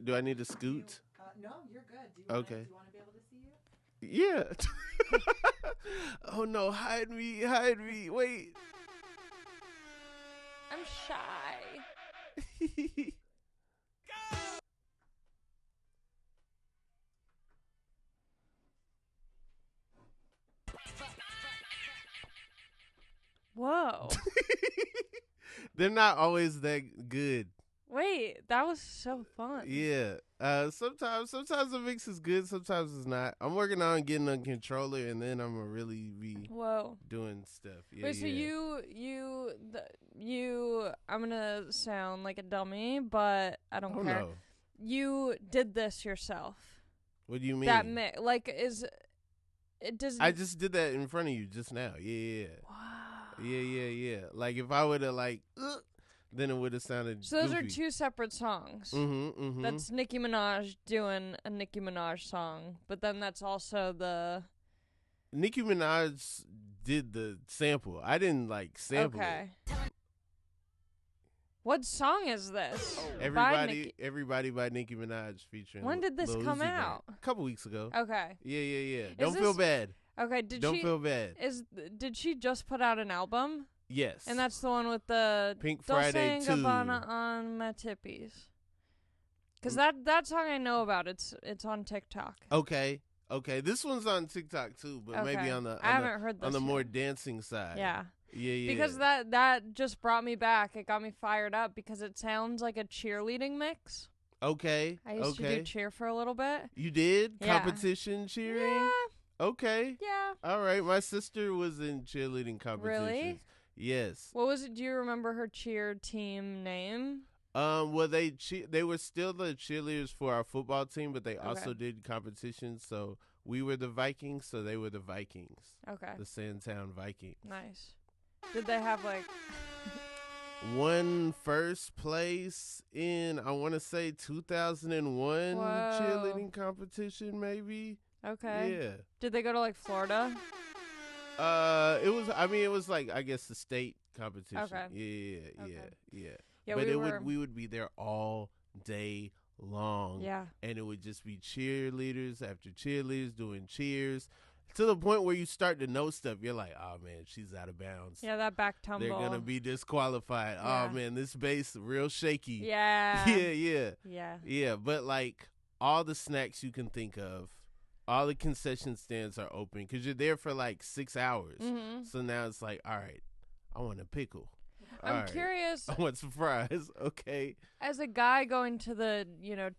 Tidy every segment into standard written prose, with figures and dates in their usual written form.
Do I need to scoot? No, you're good. Do you want to be able to see you? Yeah. Oh no, hide me. Wait. I'm shy. Whoa. They're not always that good. Wait, that was so fun. Yeah. Sometimes the mix is good, sometimes it's not. I'm working on getting a controller, and then I'm gonna really be doing stuff. Yeah, Wait, so I'm gonna sound like a dummy, but I don't care. No. You did this yourself. What do you mean? That mix, like, is it does? I just did that in front of you just now. Yeah. Wow. Yeah. Like if I would have then it would have sounded. So those goofy. are two separate songs. Mm-hmm. That's Nicki Minaj doing a Nicki Minaj song, but then that's also the Nicki Minaj did the sample. I didn't sample it. What song is this? Everybody by Nicki Minaj featuring. When did this Lil come Uzi out? Vert. A couple weeks ago. Okay. Yeah. Don't feel bad. Okay. Don't feel bad. Did she just put out an album? Yes. And that's the one with the Pink Friday 2. Gabbana on my tippies. Because that song I know about. It's on TikTok. Okay. This one's on TikTok too, but maybe on the I haven't heard this on the yet. more dancing side. Yeah. Yeah. Because that just brought me back. It got me fired up because it sounds like a cheerleading mix. Okay. I used to do cheer for a little bit. You did? Yeah. Competition cheering? Yeah. Okay. Yeah. All right. My sister was in cheerleading competitions. Really? Yes. What was it? Do you remember her cheer team name? Well, they were still the cheerleaders for our football team, but they also did competitions. So we were the Vikings, so they were the Vikings. Okay. The Sandtown Vikings. Nice. Did they have won first place in, I want to say 2001 cheerleading competition, maybe. Okay. Yeah. Did they go to Florida? It was I guess the state competition. Okay. Yeah. Yeah, but we would be there all day long. Yeah. And it would just be cheerleaders after cheerleaders doing cheers to the point where you start to know stuff. You're like, oh man, she's out of bounds. Yeah, that back tumble. They're gonna be disqualified. Yeah. Oh man, this bass real shaky. Yeah. Yeah. But all the snacks you can think of, all the concession stands are open because you're there for 6 hours. Mm-hmm. So now it's all right, I want a pickle. I'm curious. I want some fries. Okay. As a guy going to the,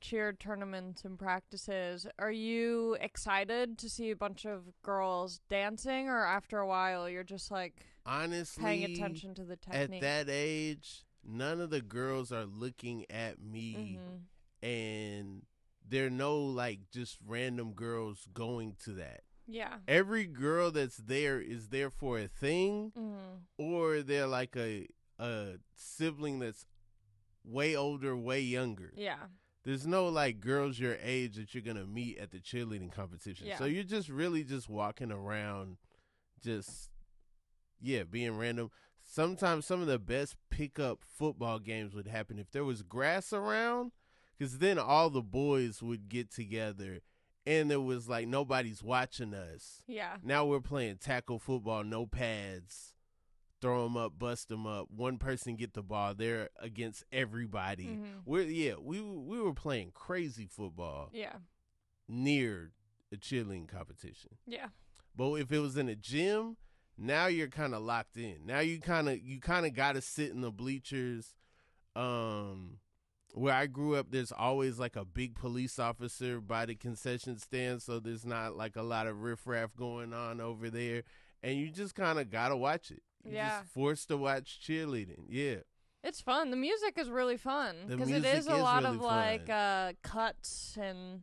cheer tournaments and practices, are you excited to see a bunch of girls dancing, or after a while you're just honestly paying attention to the technique? At that age, none of the girls are looking at me, and there are no just random girls going to that. Yeah. Every girl that's there is there for a thing, or they're a sibling that's way older, way younger. Yeah. There's no girls your age that you're gonna meet at the cheerleading competition. Yeah. So you're just really just walking around, being random. Sometimes some of the best pickup football games would happen if there was grass around, because then all the boys would get together and there was nobody's watching us. Yeah. Now we're playing tackle football, no pads. Throw them up, bust them up. One person get the ball. They're against everybody. Mm-hmm. We were playing crazy football. Yeah. Near a cheerleading competition. Yeah. But if it was in a gym, now you're kind of locked in. Now you kind of got to sit in the bleachers. Where I grew up, there's always a big police officer by the concession stand, so there's not a lot of riffraff going on over there, and you just kind of gotta watch it. You're just forced to watch cheerleading. Yeah. It's fun. The music is really fun because it is a lot of cuts and.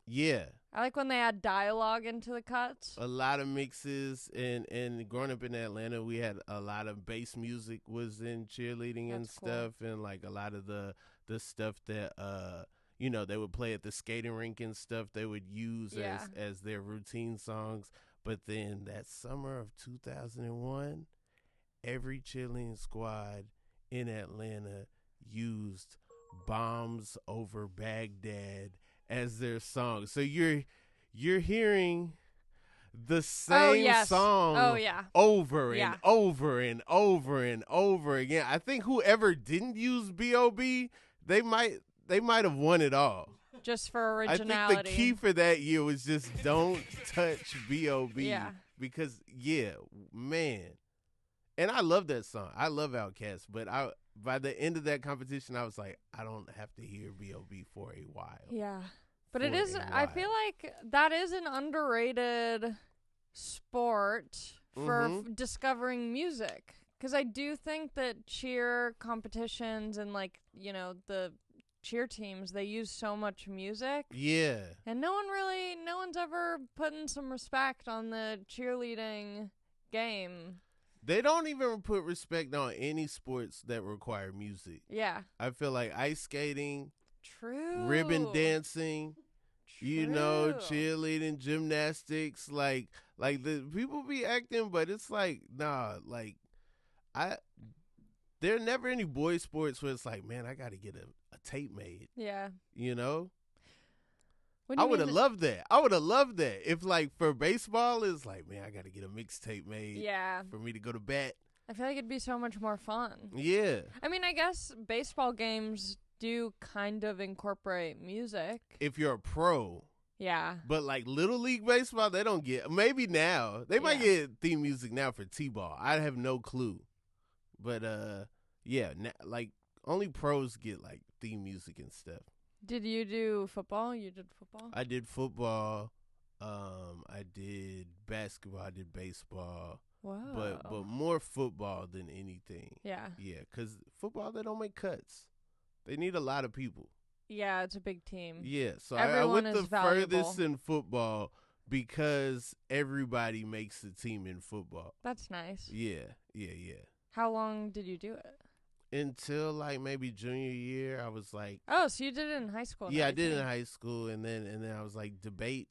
Yeah. I like when they add dialogue into the cuts. A lot of mixes, and growing up in Atlanta, we had a lot of bass music was in cheerleading and stuff, and a lot of the stuff that they would play at the skating rink and stuff they would use as their routine songs. But then that summer of 2001, every cheerleading squad in Atlanta used Bombs Over Baghdad as their song. So you're hearing the same song over and over and over and over again. I think whoever didn't use B.O.B., they might have won it all. Just for originality. I think the key for that year was just don't touch B.O.B. Yeah. Because, man. And I love that song. I love Outkast. But by the end of that competition, I was like, I don't have to hear B.O.B. for a while. Yeah. But it is, I feel like that is an underrated sport for discovering music. Because I do think that cheer competitions and, like, you know, the cheer teams, they use so much music. Yeah. And no one's ever putting some respect on the cheerleading game. They don't even put respect on any sports that require music. Yeah. I feel like ice skating, true, ribbon dancing, you know, cheerleading, gymnastics, like the people be acting, but it's like, nah, like there are never any boy sports where it's like, man, I got to get a tape made. Yeah. You know? I would have loved that. I would have loved that. If, like, for baseball, it's like, man, I got to get a mixtape made. Yeah. For me to go to bat. I feel like it'd be so much more fun. Yeah. I mean, I guess baseball games do kind of incorporate music. If you're a pro. Yeah. But, like, Little League Baseball, they don't get, maybe now. They might get theme music now for T-ball. I have no clue. But, like, only pros get, like, theme music and stuff. Did you do football? You did football? I did football. I did basketball. I did baseball. Wow. But more football than anything. Yeah. Yeah, because football, they don't make cuts. They need a lot of people. Yeah, it's a big team. Yeah, so I went the furthest in football because everybody makes the team in football. That's nice. Yeah. How long did you do it? Until, like, maybe junior year, I was like... Oh, so you did it in high school. Yeah, I did it in high school, and then I was like, debate,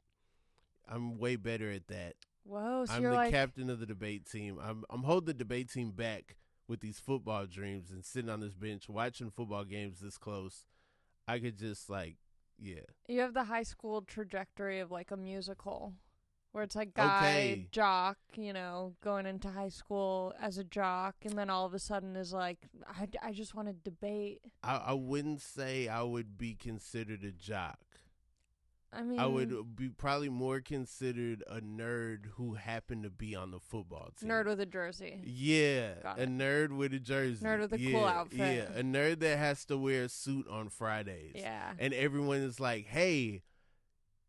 I'm way better at that. Whoa, so I'm you're the captain of the debate team. I'm holding the debate team back with these football dreams and sitting on this bench watching football games this close. I could just, like, yeah. You have the high school trajectory of, like, a musical. Where it's like guy, jock, you know, going into high school as a jock, and then all of a sudden is like, I just want to debate. I wouldn't say I would be considered a jock. I mean, I would be probably more considered a nerd who happened to be on the football team. Nerd with a jersey. Yeah, a nerd with a jersey. Nerd with a cool outfit. Yeah, a nerd that has to wear a suit on Fridays. Yeah. And everyone is like, hey,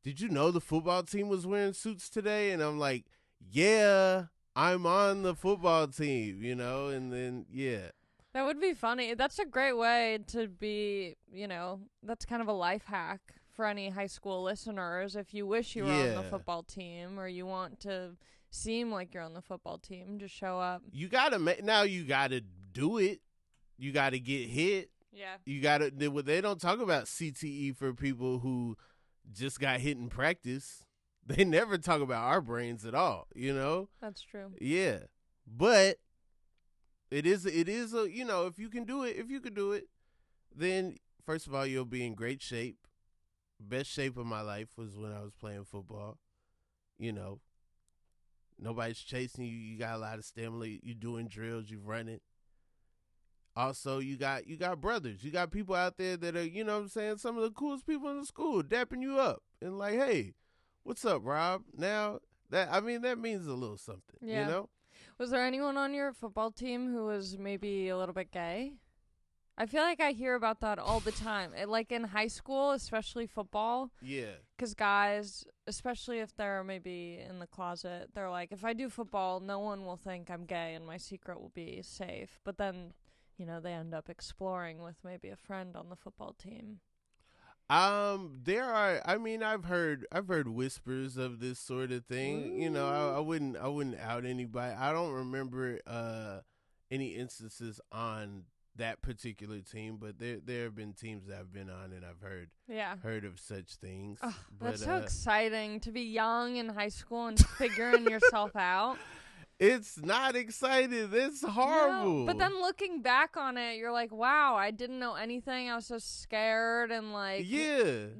did you know the football team was wearing suits today? And I'm like, yeah, I'm on the football team, you know? And then, yeah. That would be funny. That's a great way to be, you know, that's kind of a life hack for any high school listeners. If you wish you were on the football team or you want to seem like you're on the football team, just show up. You got to now you got to do it. You got to get hit. Yeah. You got to, they don't talk about CTE for people who just got hit in practice. They never talk about our brains at all, you know? That's true. Yeah. But it is a, you know, if you can do it, then first of all, you'll be in great shape. Best shape of my life was when I was playing football. You know, nobody's chasing you. You got a lot of stamina. You're doing drills. You're running. Also, you got brothers. You got people out there that are, you know what I'm saying, some of the coolest people in the school dapping you up. And like, hey, what's up, Rob? Now, that means a little something, you know? Was there anyone on your football team who was maybe a little bit gay? I feel like I hear about that all the time. Like in high school, especially football. Yeah. Because guys, especially if they're maybe in the closet, they're like, if I do football, no one will think I'm gay and my secret will be safe. But then, you know, they end up exploring with maybe a friend on the football team. There are, I mean, I've heard whispers of this sort of thing. Ooh. You know, I wouldn't out anybody. I don't remember any instances on that particular team, but there have been teams that I've been on and I've heard of such things. That's so exciting to be young in high school and figuring yourself out. It's not exciting. It's horrible. No, but then looking back on it, you're like, wow, I didn't know anything. I was so scared and like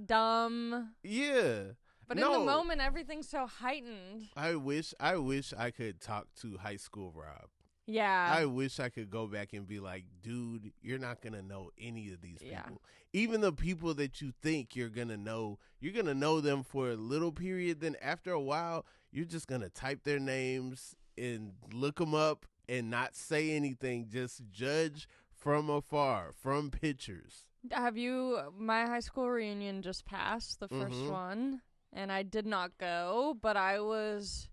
dumb. Yeah. But in the moment, everything's so heightened. I wish I could talk to high school Rob. Yeah. I wish I could go back and be like, dude, you're not going to know any of these people. Even the people that you think you're going to know them for a little period. Then after a while, you're just going to type their names and look them up and not say anything. Just judge from afar, from pictures. My high school reunion just passed, the first one, and I did not go, but I was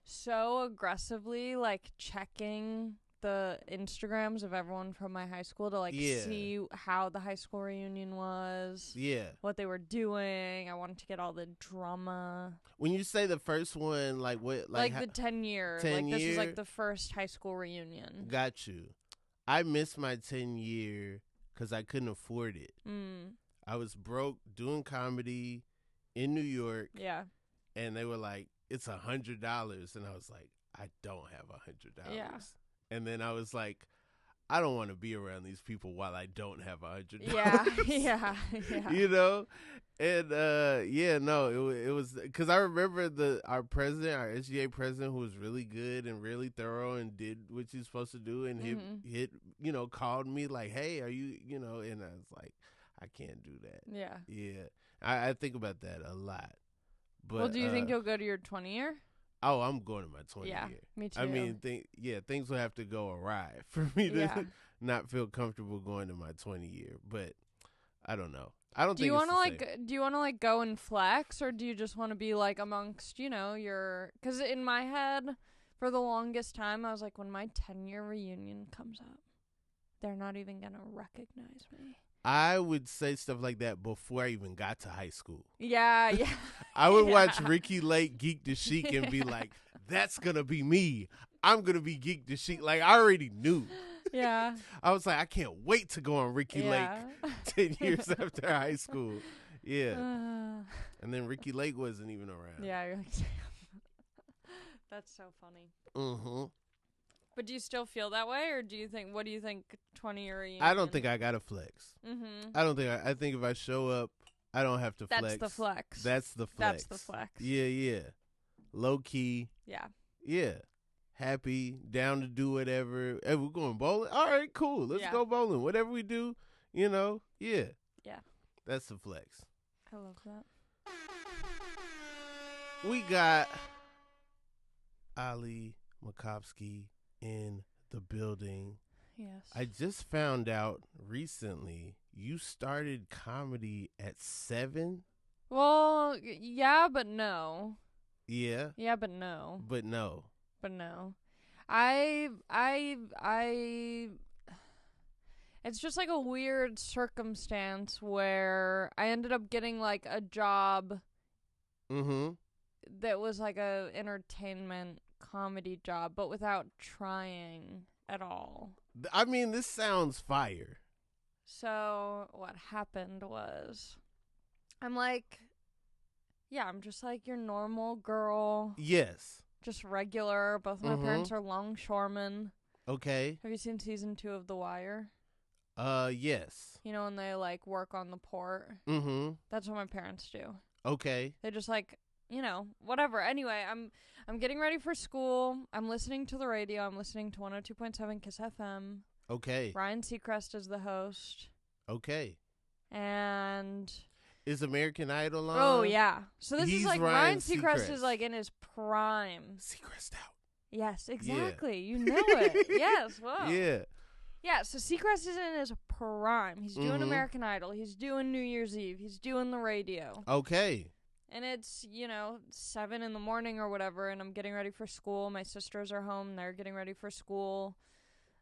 so aggressively like checking the Instagrams of everyone from my high school to like see how the high school reunion was, what they were doing. I wanted to get all the drama. When you say the first one, like what, like the 10 year, like this is like the first high school reunion. Got you. I missed my 10 year because I couldn't afford it. I was broke doing comedy in New York. Yeah, and they were like, it's $100, and I was like, I don't have $100. Yeah. And then I was like, I don't want to be around these people while I don't have $100. Yeah. You know? And it was because I remember our president, our SGA president, who was really good and really thorough and did what he's supposed to do, and he called me like, hey, are you, and I was like, I can't do that. Yeah. I think about that a lot. But, well, do you think you'll go to your 20 year? Oh, I'm going to my 20 year. Me too. I mean, things will have to go awry for me to not feel comfortable going to my 20 year. But I don't know. I don't think. Do you want to like go and flex, or do you just want to be like amongst your? Because in my head, for the longest time, I was like, when my 10-year reunion comes up, they're not even gonna recognize me. I would say stuff like that before I even got to high school. Yeah. I would watch Ricky Lake, Geek the Chic, and be like, that's going to be me. I'm going to be Geek the Chic. Like, I already knew. Yeah. I was like, I can't wait to go on Ricky Lake 10 years after high school. Yeah. And then Ricky Lake wasn't even around. Yeah. You're like, that's so funny. Mm-hmm. But do you still feel that way, or what do you think 20-year reunion? I don't think I got to flex. I don't think, I think if I show up, I don't have to flex. That's the flex. That's the flex. Yeah. Low key. Yeah. Happy, down to do whatever. Hey, we're going bowling? All right, cool. Let's go bowling. Whatever we do, yeah. Yeah. That's the flex. I love that. We got Ali Macofsky in the building. Yes. I just found out recently you started comedy at 7. Well, yeah, but no. Yeah. Yeah, but no. But no. But no. I it's just like a weird circumstance where I ended up getting like a job that was like a entertainment comedy job, but without trying at all. I mean, this sounds fire. So what happened was I'm just like your normal girl. Yes. Just regular. Both my parents are longshoremen. Okay. Have you seen season 2 of The Wire? Yes. You know when they like work on the port? That's what my parents do. Okay. They just like, whatever. Anyway, I'm getting ready for school. I'm listening to the radio. I'm listening to 102.7 Kiss FM. Okay. Ryan Seacrest is the host. Okay. And is American Idol on? Oh, yeah. So this He's is like Ryan Seacrest is like in his prime. Seacrest out. Yes, exactly. Yeah. You know it. Yes. Whoa. Yeah. Yeah, so Seacrest is in his prime. He's doing American Idol. He's doing New Year's Eve. He's doing the radio. Okay. And it's, 7 in the morning or whatever, and I'm getting ready for school. My sisters are home. They're getting ready for school.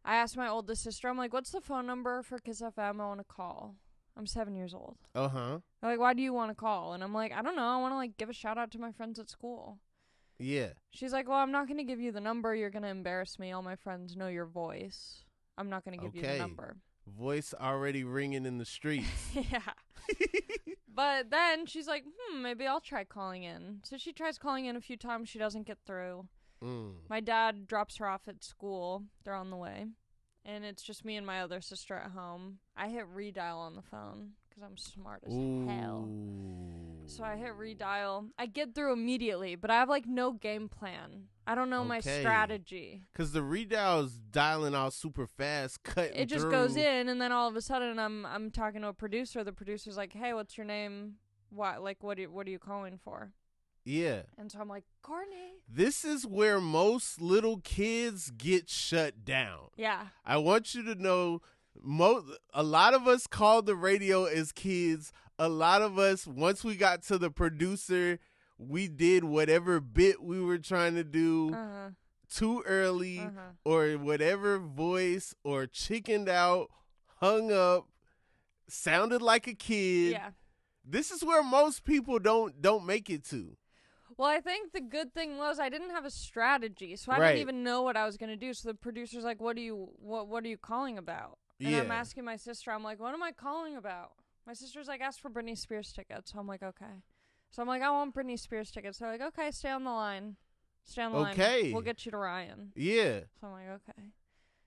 I asked my oldest sister, I'm like, what's the phone number for Kiss FM? I want to call. I'm 7 years old. Uh-huh. They're like, why do you want to call? And I'm like, I don't know. I want to, like, give a shout-out to my friends at school. Yeah. She's like, well, I'm not going to give you the number. You're going to embarrass me. All my friends know your voice. I'm not going to give you the number. Voice already ringing in the streets. Yeah. But then she's like, maybe I'll try calling in. So she tries calling in a few times. She doesn't get through. My dad drops her off at school. They're on the way. And it's just me and my other sister at home. I hit redial on the phone because I'm smart as hell. So I hit redial. I get through immediately, but I have like no game plan. I don't know my strategy. Because the redial's dialing out super fast, cutting It just through. goes in, and then all of a sudden I'm talking to a producer. The producer's like, "Hey, what's your name? What are you calling for?" Yeah. And so I'm like, "Courtney." This is where most little kids get shut down. Yeah. I want you to know, a lot of us called the radio as kids. A lot of us, once we got to the producer, we did whatever bit we were trying to do too early or whatever voice or chickened out, hung up, sounded like a kid. Yeah. This is where most people don't make it to. Well, I think the good thing was I didn't have a strategy, so I didn't even know what I was going to do. So the producer's like, what are you calling about? And I'm asking my sister, I'm like, what am I calling about? My sister's like, ask for Britney Spears tickets. So I'm like, okay. So I'm like, I want Britney Spears tickets. They're like, okay, stay on the line. Stay on the line. Okay. We'll get you to Ryan. Yeah. So I'm like, okay.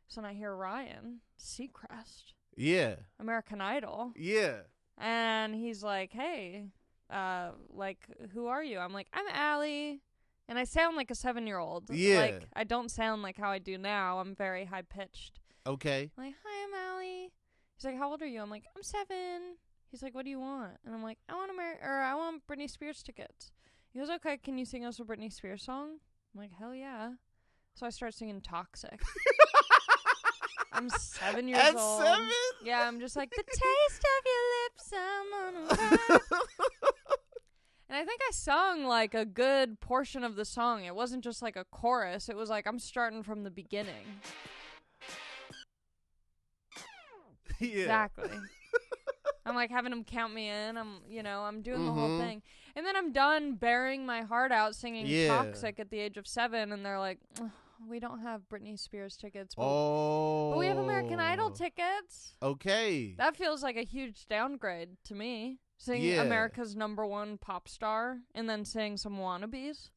So then I hear Ryan, Seacrest. Yeah. American Idol. Yeah. And he's like, hey, who are you? I'm like, I'm Ali. And I sound like a 7-year-old. Yeah. Like, I don't sound like how I do now. I'm very high-pitched. Okay. I'm like, hi, I'm Ali. He's like, how old are you? I'm like, I'm 7. He's like, what do you want? And I'm like, I want Britney Spears tickets. He goes, okay, can you sing us a Britney Spears song? I'm like, hell yeah. So I start singing Toxic. I'm 7 years old. At 7? Yeah, I'm just like, the taste of your lips, I'm on fire. And I think I sung like a good portion of the song. It wasn't just like a chorus. It was like I'm starting from the beginning. Yeah. Exactly. I'm like having them count me in. I'm doing the whole thing. And then I'm done bearing my heart out singing Toxic at the age of 7. And they're like, we don't have Britney Spears tickets. But we have American Idol tickets. Okay. That feels like a huge downgrade to me. Singing America's #1 pop star and then saying some wannabes.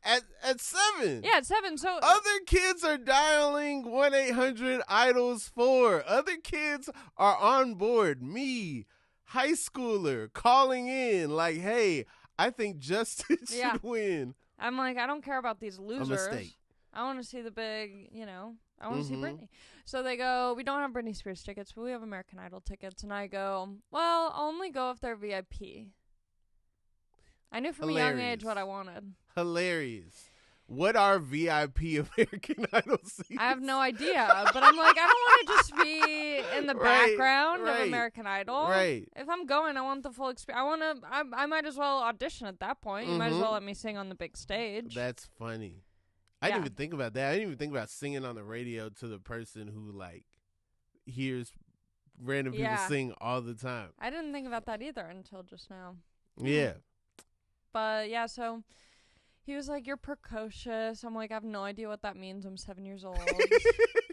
At 7? Yeah, at 7. So other kids are dialing 1-800-IDOLS 4. Other kids are on board. Me, high schooler, calling in like, hey, I think Justin should win. I'm like, I don't care about these losers. A mistake. I want to see the big, I want to see Britney. So they go, we don't have Britney Spears tickets, but we have American Idol tickets. And I go, well, I'll only go if they're VIP. I knew from a young age what I wanted. Hilarious. What are VIP American Idol seats? I have no idea, but I'm like, I don't want to just be in the background of American Idol. Right. If I'm going, I want the full experience. I might as well audition at that point. You might as well let me sing on the big stage. That's funny. I didn't even think about that. I didn't even think about singing on the radio to the person who, like, hears random people sing all the time. I didn't think about that either until just now. Yeah. But, yeah, so he was like, you're precocious. I'm like, I have no idea what that means. I'm 7 years old.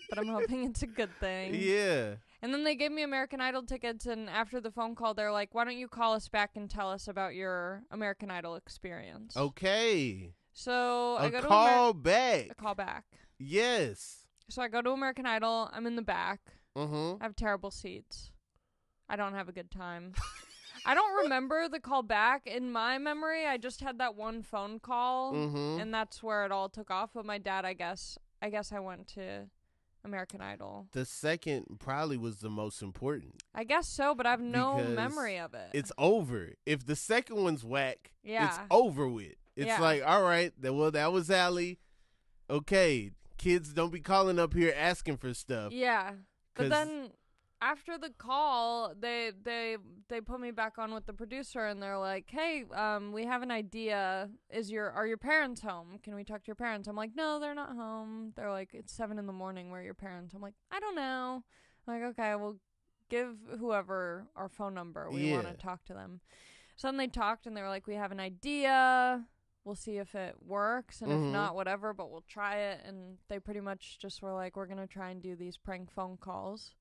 But I'm hoping it's a good thing. Yeah. And then they gave me American Idol tickets, and after the phone call, they're like, why don't you call us back and tell us about your American Idol experience? Okay. So I go to call back. A call back. Yes. So I go to American Idol. I'm in the back. I have terrible seats. I don't have a good time. I don't remember the call back. In my memory, I just had that one phone call, and that's where it all took off. But my dad, I guess I went to American Idol. The second probably was the most important. I guess so, but I have no memory of it. It's over. If the second one's whack, it's Yeah. over with. It's like, all right, well, that was Ali. Okay, kids, don't be calling up here asking for stuff. Yeah. But then after the call, they put me back on with the producer, and they're like, hey, we have an idea. Are your parents home? Can we talk to your parents? I'm like, no, they're not home. They're like, it's 7 a.m. Where are your parents? I'm like, I don't know. I'm like, okay, we'll give whoever our phone number. We want to talk to them. So then they talked, and they were like, we have an idea. We'll see if it works, and if not, whatever, but we'll try it. And they pretty much just were like, we're going to try and do these prank phone calls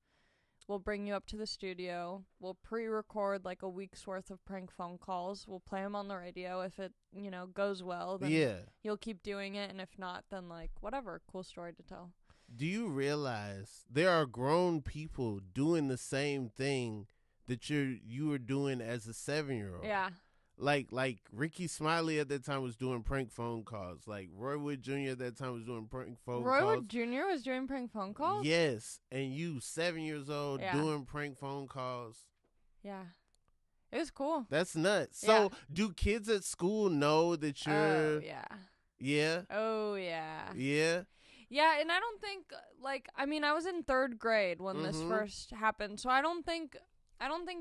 We'll bring you up to the studio. We'll pre-record like a week's worth of prank phone calls. We'll play them on the radio. If it, goes well, then you'll keep doing it. And if not, then like, whatever, cool story to tell. Do you realize there are grown people doing the same thing that you were doing as a 7-year-old? Yeah. Like Ricky Smiley at that time was doing prank phone calls. Like Roy Wood Jr. at that time was doing prank phone calls. Roy Wood Jr. was doing prank phone calls? Yes. And you, 7 years old, doing prank phone calls. Yeah. It was cool. That's nuts. So do kids at school know that you're... Oh, yeah. Yeah? Oh, yeah. Yeah? Yeah, and I don't think, I was in 3rd grade when this first happened, so I don't think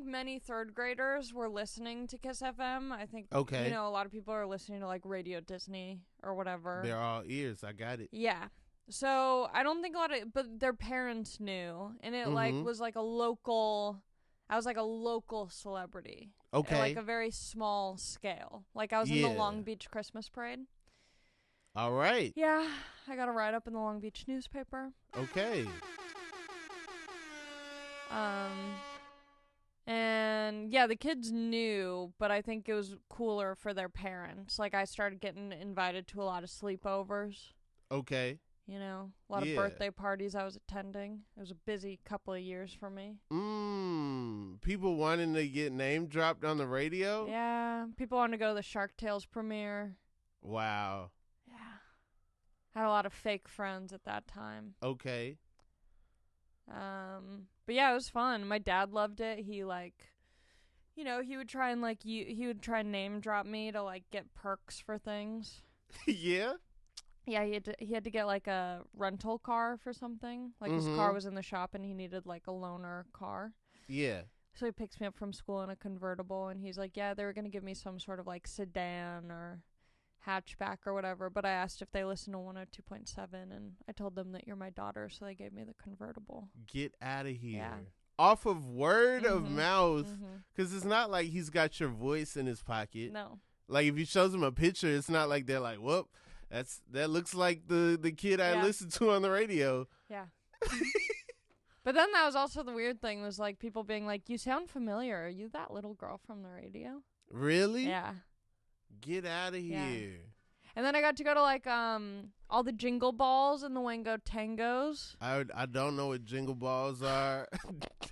many 3rd graders were listening to Kiss FM. I think, a lot of people are listening to, like, Radio Disney or whatever. They're all ears. I got it. Yeah. So I don't think but their parents knew, and it, was, like, I was, like, a local celebrity. Okay. At, like, a very small scale. Like, I was in the Long Beach Christmas Parade. All right. Yeah, I got a write-up in the Long Beach newspaper. Okay. And yeah, the kids knew, but I think it was cooler for their parents. Like, I started getting invited to a lot of sleepovers. Okay. A lot of birthday parties I was attending. It was a busy couple of years for me. People wanting to get name dropped on the radio? Yeah, people wanted to go to the Shark Tales premiere. Wow. Yeah. I had a lot of fake friends at that time. Okay. But yeah, it was fun. My dad loved it. He he would try and he would try and name drop me to like get perks for things. Yeah? Yeah, he had to get like a rental car for something. Like his car was in the shop and he needed like a loaner car. Yeah. So he picks me up from school in a convertible and he's like, yeah, they were going to give me some sort of like sedan or hatchback or whatever, but I asked if they listen to 102.7 and I told them that you're my daughter, so they gave me the convertible. Get out of here. Yeah. Off of word of mouth, because it's not like he's got your voice in his pocket. No. Like if he shows them a picture, it's not like they're like, whoop, that looks like the kid I listened to on the radio. Yeah. But then that was also the weird thing was like people being like, you sound familiar. Are you that little girl from the radio? Really? Yeah. Get out of here. And then I got to go to like all the jingle balls and the Wango Tangos. I don't know what jingle balls are.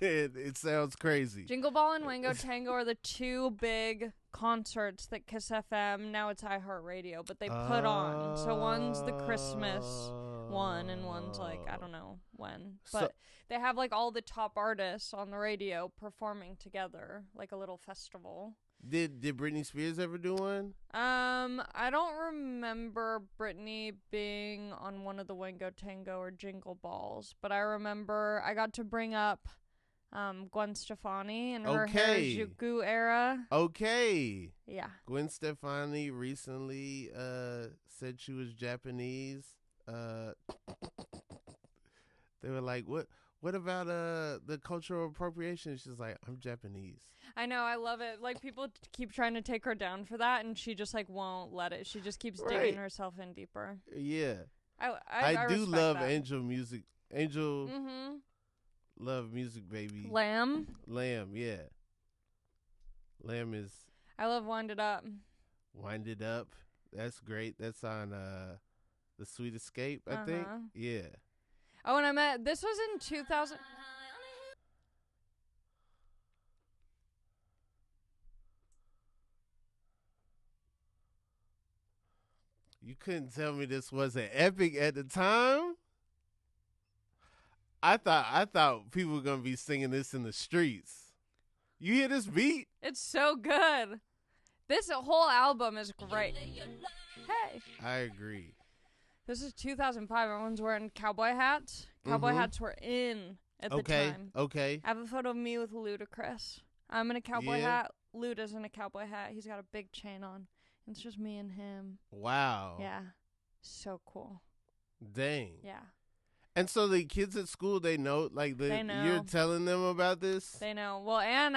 It sounds crazy. Jingle Ball and Wango Tango are the two big concerts that Kiss FM, now it's iHeartRadio, but they put on. So one's the Christmas one and one's like, I don't know when. But they have like all the top artists on the radio performing together, like a little festival. Did Britney Spears ever do one? I don't remember Britney being on one of the Wango Tango or Jingle Balls, but I remember I got to bring up Gwen Stefani and her Harajuku era. Okay. Yeah. Gwen Stefani recently said she was Japanese. They were like, What about the cultural appropriation? She's like, I'm Japanese. I know, I love it. Like, people keep trying to take her down for that, and she just, like, won't let it. She just keeps digging herself in deeper. Yeah. I do love that. Angel music. Angel, love music, baby. Lamb, yeah. Lamb is... I love Wind It Up. Wind It Up. That's great. That's on The Sweet Escape, I think. Yeah. Oh, and this was in 2000... You couldn't tell me this wasn't epic at the time? I thought people were going to be singing this in the streets. You hear this beat? It's so good. This whole album is great. Hey. I agree. This is 2005. Everyone's wearing cowboy hats. Cowboy hats were in at the time. Okay. I have a photo of me with Ludacris. I'm in a cowboy hat. Luda's in a cowboy hat. He's got a big chain on. It's just me and him. Wow. Yeah. So cool. Dang. Yeah. And so the kids at school, they know, like, they know. You're telling them about this? They know. Well, and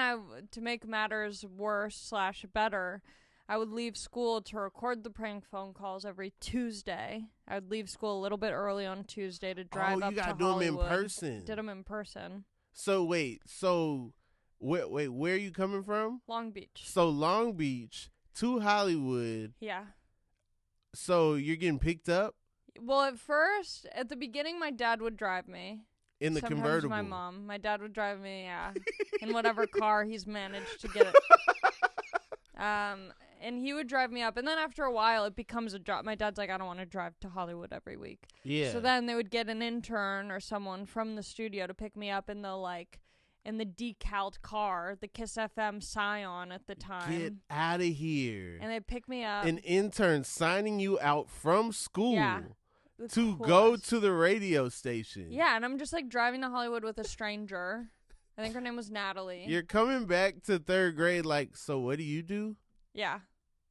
to make matters worse / better, I would leave school to record the prank phone calls every Tuesday. I would leave school a little bit early on Tuesday to drive up to Hollywood. You got to do them in person. Did them in person. So wait, where are you coming from? Long Beach. So Long Beach to Hollywood. Yeah. So you're getting picked up? Well, at the beginning, my dad would drive me. In the Sometimes convertible. my mom. My dad would drive me, yeah, in whatever car he's managed to get it. And he would drive me up. And then after a while, it becomes a job. My dad's like, I don't want to drive to Hollywood every week. Yeah. So then they would get an intern or someone from the studio to pick me up in the decaled car, the Kiss FM Scion at the time. Get out of here. And they'd pick me up. An intern signing you out from school. Yeah. To go to the radio station. Yeah, and I'm just like driving to Hollywood with a stranger. I think her name was Natalie. You're coming back to third grade like, so what do you do? Yeah.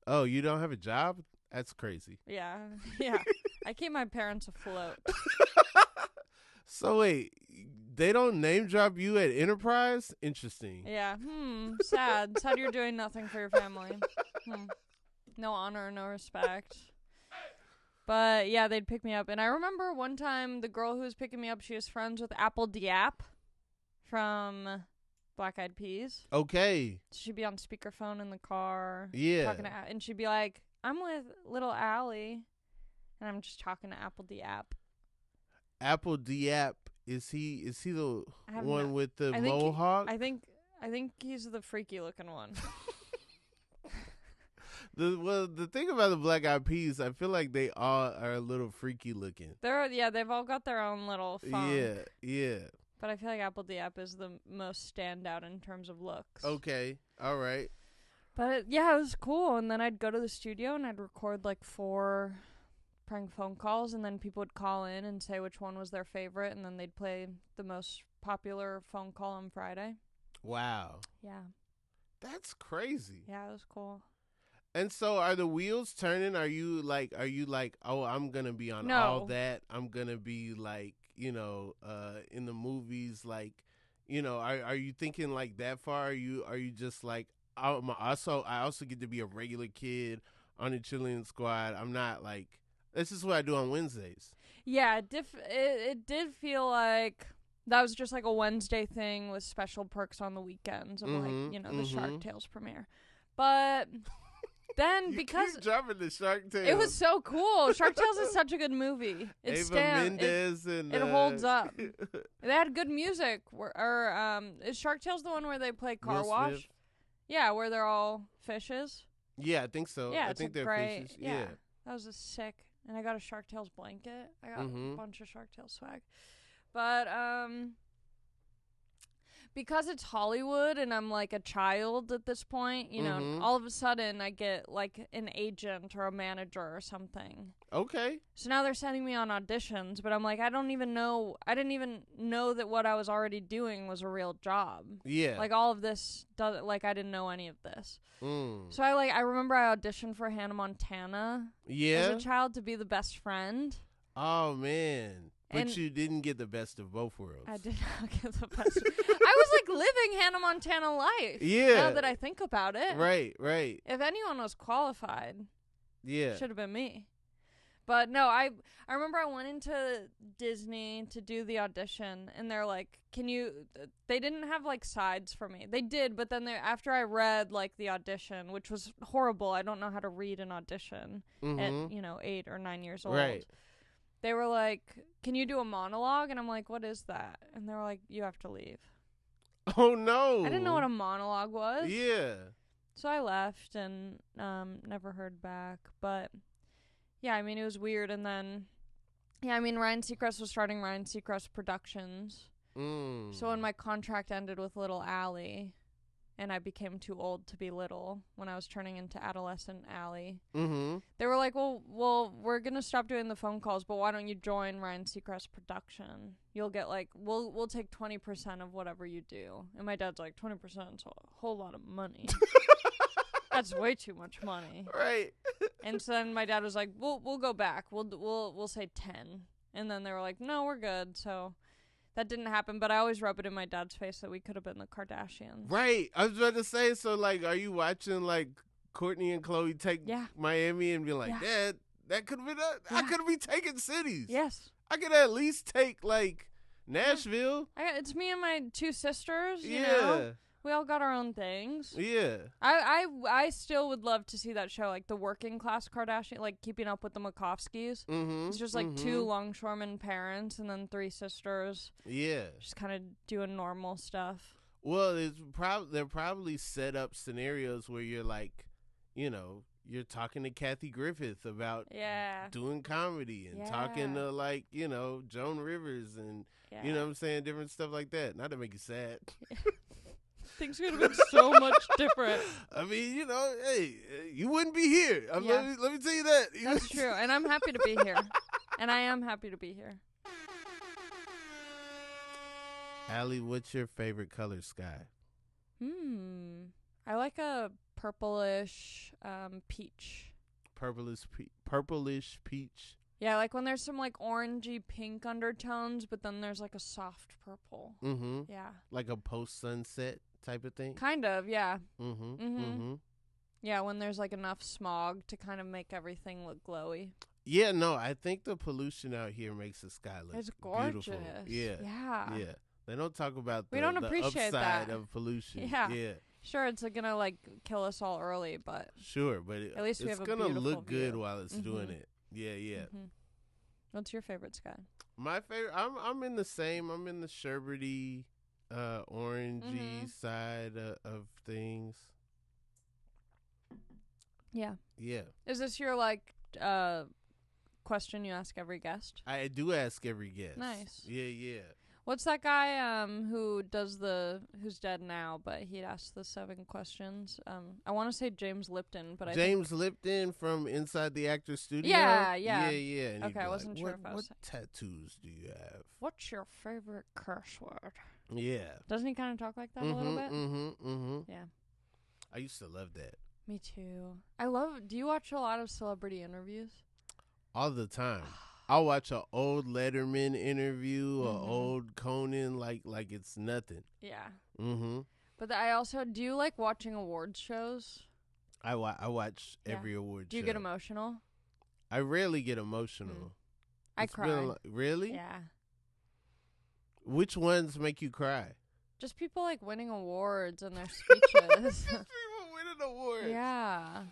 Oh, you don't have a job? That's crazy. Yeah. Yeah. I keep my parents afloat. So wait, they don't name drop you at Enterprise? Interesting. Yeah. Sad. Sad you're doing nothing for your family. No honor, no respect. But yeah, they'd pick me up. And I remember one time the girl who was picking me up, she was friends with Apple Diap from Black Eyed Peas. Okay. She'd be on speakerphone in the car. Yeah. And she'd be like, I'm with little Allie. And I'm just talking to Apple Diap. Apple Diap, is he the one with the mohawk? I think he's the freaky looking one. The thing about the Black Eyed Peas, I feel like they all are a little freaky looking. They've all got their own little funk. Yeah. But I feel like Apple Diap is the most standout in terms of looks. Okay, all right. But it was cool. And then I'd go to the studio and I'd record like 4 prank phone calls, and then people would call in and say which one was their favorite, and then they'd play the most popular phone call on Friday. Wow. Yeah. That's crazy. Yeah, it was cool. And so are the wheels turning? Are you like, oh, I'm going to be on all that. I'm going to be like, in the movies, like, are you thinking like that far? Are you just like, I also get to be a regular kid on the Cheerleading Squad. I'm not like, this is what I do on Wednesdays. Yeah, it did feel like that was just like a Wednesday thing with special perks on the weekends of the Shark Tales premiere. But then because keep dropping the Shark Tales, it was so cool. Shark Tales is such a good movie. It holds up. They had good music. Is Shark Tales the one where they play car Will wash? Smith? Yeah, where they're all fishes. Yeah, I think so. Yeah, I think they're great, fishes. Yeah, that was a sick. And I got a Shark Tales blanket. I got a bunch of Shark Tales swag. But because it's Hollywood and I'm like a child at this point, all of a sudden I get like an agent or a manager or something. Okay. So now they're sending me on auditions, but I'm like, I didn't even know that what I was already doing was a real job. Yeah. Like all of this I didn't know any of this. So I remember I auditioned for Hannah Montana as a child to be the best friend. Oh man. But you didn't get the best of both worlds. I did not get the best. I was like living Hannah Montana life. Yeah. Now that I think about it. Right. If anyone was qualified, yeah, should have been me. But no, I remember I went into Disney to do the audition, and they're like, they didn't have like sides for me. They did, but then after I read like the audition, which was horrible. I don't know how to read an audition at 8 or 9 years old. Right. They were like, can you do a monologue? And I'm like, what is that? And they were like, you have to leave. Oh, no. I didn't know what a monologue was. Yeah. So I left and never heard back. But, yeah, I mean, it was weird. And then, Ryan Seacrest was starting Ryan Seacrest Productions. So when my contract ended with little Allie, and I became too old to be little when I was turning into adolescent Allie. They were like, well, we're going to stop doing the phone calls, but why don't you join Ryan Seacrest Production? You'll get like, we'll take 20% of whatever you do. And my dad's like, 20% is a whole lot of money. That's way too much money. Right. And so then my dad was like, we'll go back. We'll say 10. And then they were like, no, we're good. So that didn't happen, but I always rub it in my dad's face that we could have been the Kardashians. Right. I was about to say, so, like, are you watching, like, Courtney and Khloe take Miami and be like, Dad, that could have been I could have been taking cities. Yes. I could at least take, like, Nashville. It's me and my two sisters. You know? We all got our own things. Yeah. I still would love to see that show, like the Working Class Kardashian, like Keeping Up with the Macofskys. Mm-hmm. It's just like two longshoreman parents and then three sisters. Yeah. Just kind of doing normal stuff. Well, they're probably set up scenarios where you're like, you know, you're talking to Kathy Griffith about doing comedy and talking to, like, you know, Joan Rivers and, you know what I'm saying, different stuff like that. Not to make you sad. Things could have been so much different. I mean, you know, hey, you wouldn't be here. Let me tell you that. That's true. And I'm happy to be here. And I am happy to be here. Ali, what's your favorite color sky? I like a purplish peach. Purplish peach? Yeah, like when there's some like orangey pink undertones, but then there's like a soft purple. Mm-hmm. Yeah. Like a post-sunset type of thing? Kind of, yeah. Mm-hmm. Mm-hmm. Yeah, when there's like enough smog to kind of make everything look glowy. Yeah, no, I think the pollution out here makes the sky look it's gorgeous. Beautiful. Yeah. Yeah. Yeah. They don't talk about we don't appreciate upside that. of pollution. Yeah. Yeah. Sure, it's gonna like kill us all early, but sure, but at least we it's have a gonna beautiful look good view. while it's doing it. Yeah, yeah. Mm-hmm. What's your favorite sky? My favorite, I'm in the same. I'm in the sherbety, orangey side of things. Yeah. Yeah. Is this your like question you ask every guest? I do ask every guest. Nice. Yeah, yeah. What's that guy who's dead now, but he'd asked the 7 questions? I want to say James Lipton, but James Lipton from Inside the Actors Studio? Yeah. Yeah. And okay, I wasn't sure if I was what tattoos do you have? What's your favorite curse word? Yeah. Doesn't he kind of talk like that a little bit? Yeah. I used to love that. Me too. Do you watch a lot of celebrity interviews? All the time. I'll watch an old Letterman interview, an old Conan, like it's nothing. Yeah. Mm-hmm. But I also, do you like watching awards shows? I watch every award show. Do you get emotional? I rarely get emotional. I cry. Really? Yeah. Which ones make you cry? Just people like winning awards and their speeches. People winning awards. Yeah.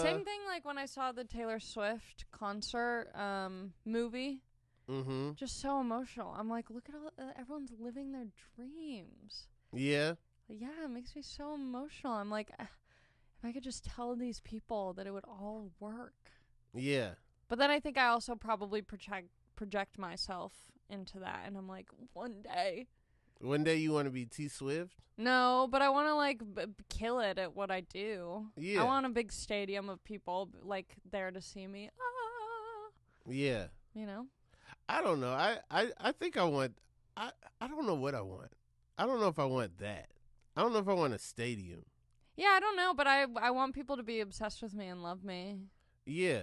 Same thing like when I saw the Taylor Swift concert movie. Mm-hmm. Just so emotional. I'm like, look at all everyone's living their dreams. Yeah. Yeah, it makes me so emotional. I'm like, if I could just tell these people that it would all work. Yeah. But then I think I also probably project myself into that, and I'm like, one day. One day you want to be T Swift? No, but I want to like kill it at what I do. Yeah. I want a big stadium of people like there to see me. Yeah. You know? I don't know. I think I want I don't know what I want. I don't know if I want that. I don't know if I want a stadium. Yeah, I don't know, but I want people to be obsessed with me and love me. Yeah.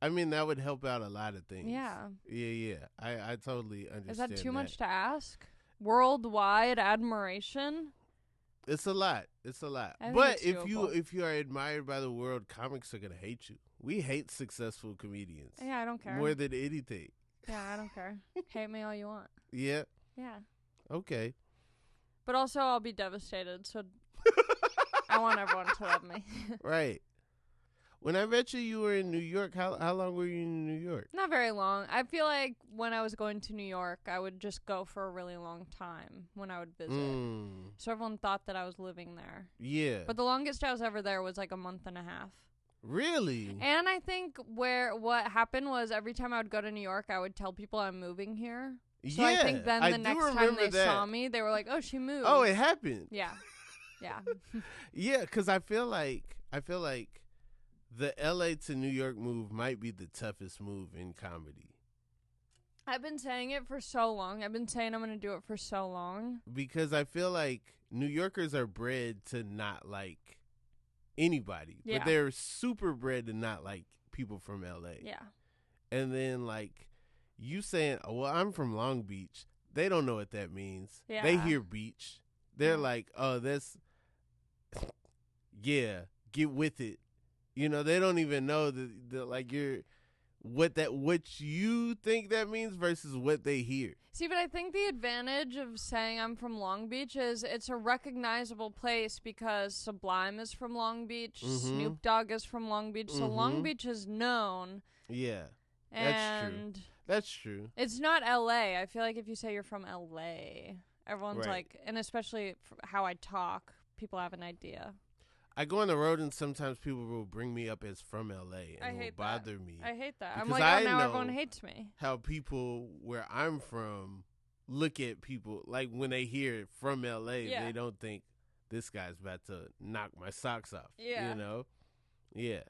I mean, that would help out a lot of things. Yeah. Yeah. I totally understand. Is that too much to ask? Worldwide admiration? It's a lot. It's a lot. But if you are admired by the world, comics are gonna hate you. We hate successful comedians. Yeah, I don't care. More than anything. Yeah, I don't care. Hate me all you want. Yeah. Yeah. Okay. But also, I'll be devastated. So I want everyone to love me. Right. When I met you, you were in New York. How long were you in New York? Not very long. I feel like when I was going to New York, I would just go for a really long time when I would visit. So everyone thought that I was living there. Yeah. But the longest I was ever there was like a month and a half. Really? And I think what happened was every time I would go to New York, I would tell people I'm moving here. So I think then the next time they saw me, they were like, "Oh, she moved." Oh, it happened. Yeah. Yeah. Yeah, because I feel like the LA to New York move might be the toughest move in comedy. I've been saying it for so long. I've been saying I'm going to do it for so long. Because I feel like New Yorkers are bred to not like anybody. Yeah. But they're super bred to not like people from LA. Yeah. And then like you saying, "Oh, well, I'm from Long Beach." They don't know what that means. Yeah. They hear beach. They're like, "Oh, that's yeah, get with it." You know, they don't even know that like you're what you think that means versus what they hear. See, but I think the advantage of saying I'm from Long Beach is it's a recognizable place because Sublime is from Long Beach, Snoop Dogg is from Long Beach, so Long Beach is known. Yeah, that's true. It's not L.A. I feel like if you say you're from L.A., everyone's like, and especially how I talk, people have an idea. I go on the road and sometimes people will bring me up as from LA and it will bother me. I hate that. Because I'm like, now everyone hates me. How people where I'm from look at people like when they hear from LA, they don't think this guy's about to knock my socks off. Yeah. You know? Yeah.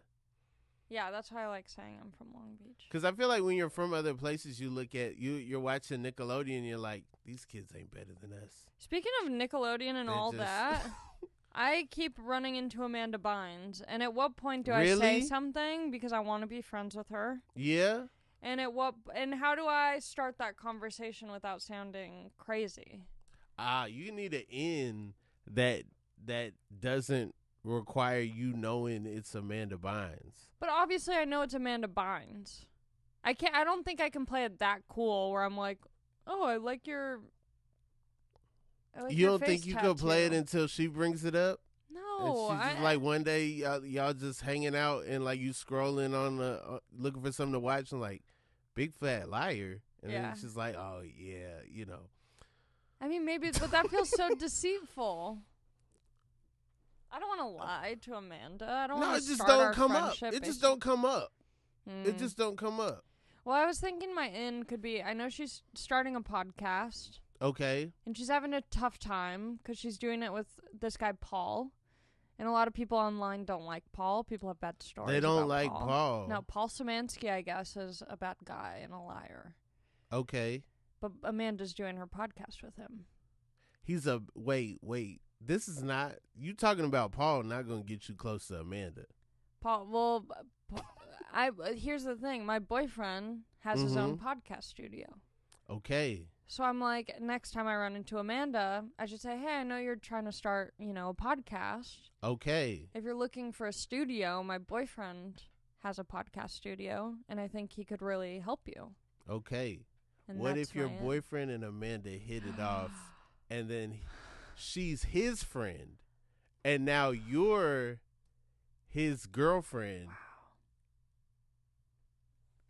Yeah, that's why I like saying I'm from Long Beach. Because I feel like when you're from other places, you look at you're watching Nickelodeon and you're like, these kids ain't better than us. Speaking of Nickelodeon and all that, I keep running into Amanda Bynes. And at what point do I say something because I want to be friends with her? Yeah. And how do I start that conversation without sounding crazy? You need an in that doesn't require you knowing it's Amanda Bynes. But obviously I know it's Amanda Bynes. I don't think I can play it that cool where I'm like, oh, I like your you don't think you could play it until she brings it up? No. And she's just like one day y'all just hanging out and like you scrolling on the looking for something to watch and like big fat liar. And then she's like, oh yeah, you know. I mean maybe, but that feels so deceitful. I don't want to lie to Amanda. I don't want to start our friendship. It just don't come up. It just don't come up. Well, I was thinking my in could be, I know she's starting a podcast. Okay. And she's having a tough time because she's doing it with this guy, Paul. And a lot of people online don't like Paul. People have bad stories. They don't about like Paul. No, Paul Szymanski, I guess, is a bad guy and a liar. Okay. But Amanda's doing her podcast with him. He's a, wait. This is not, you talking about Paul not going to get you close to Amanda. Paul, well, here's the thing. My boyfriend has his own podcast studio. Okay. So I'm like, next time I run into Amanda, I should say, hey, I know you're trying to start, a podcast. Okay. If you're looking for a studio, my boyfriend has a podcast studio, and I think he could really help you. Okay. And what if your boyfriend and Amanda hit it off, and then she's his friend, and now you're his girlfriend? Wow.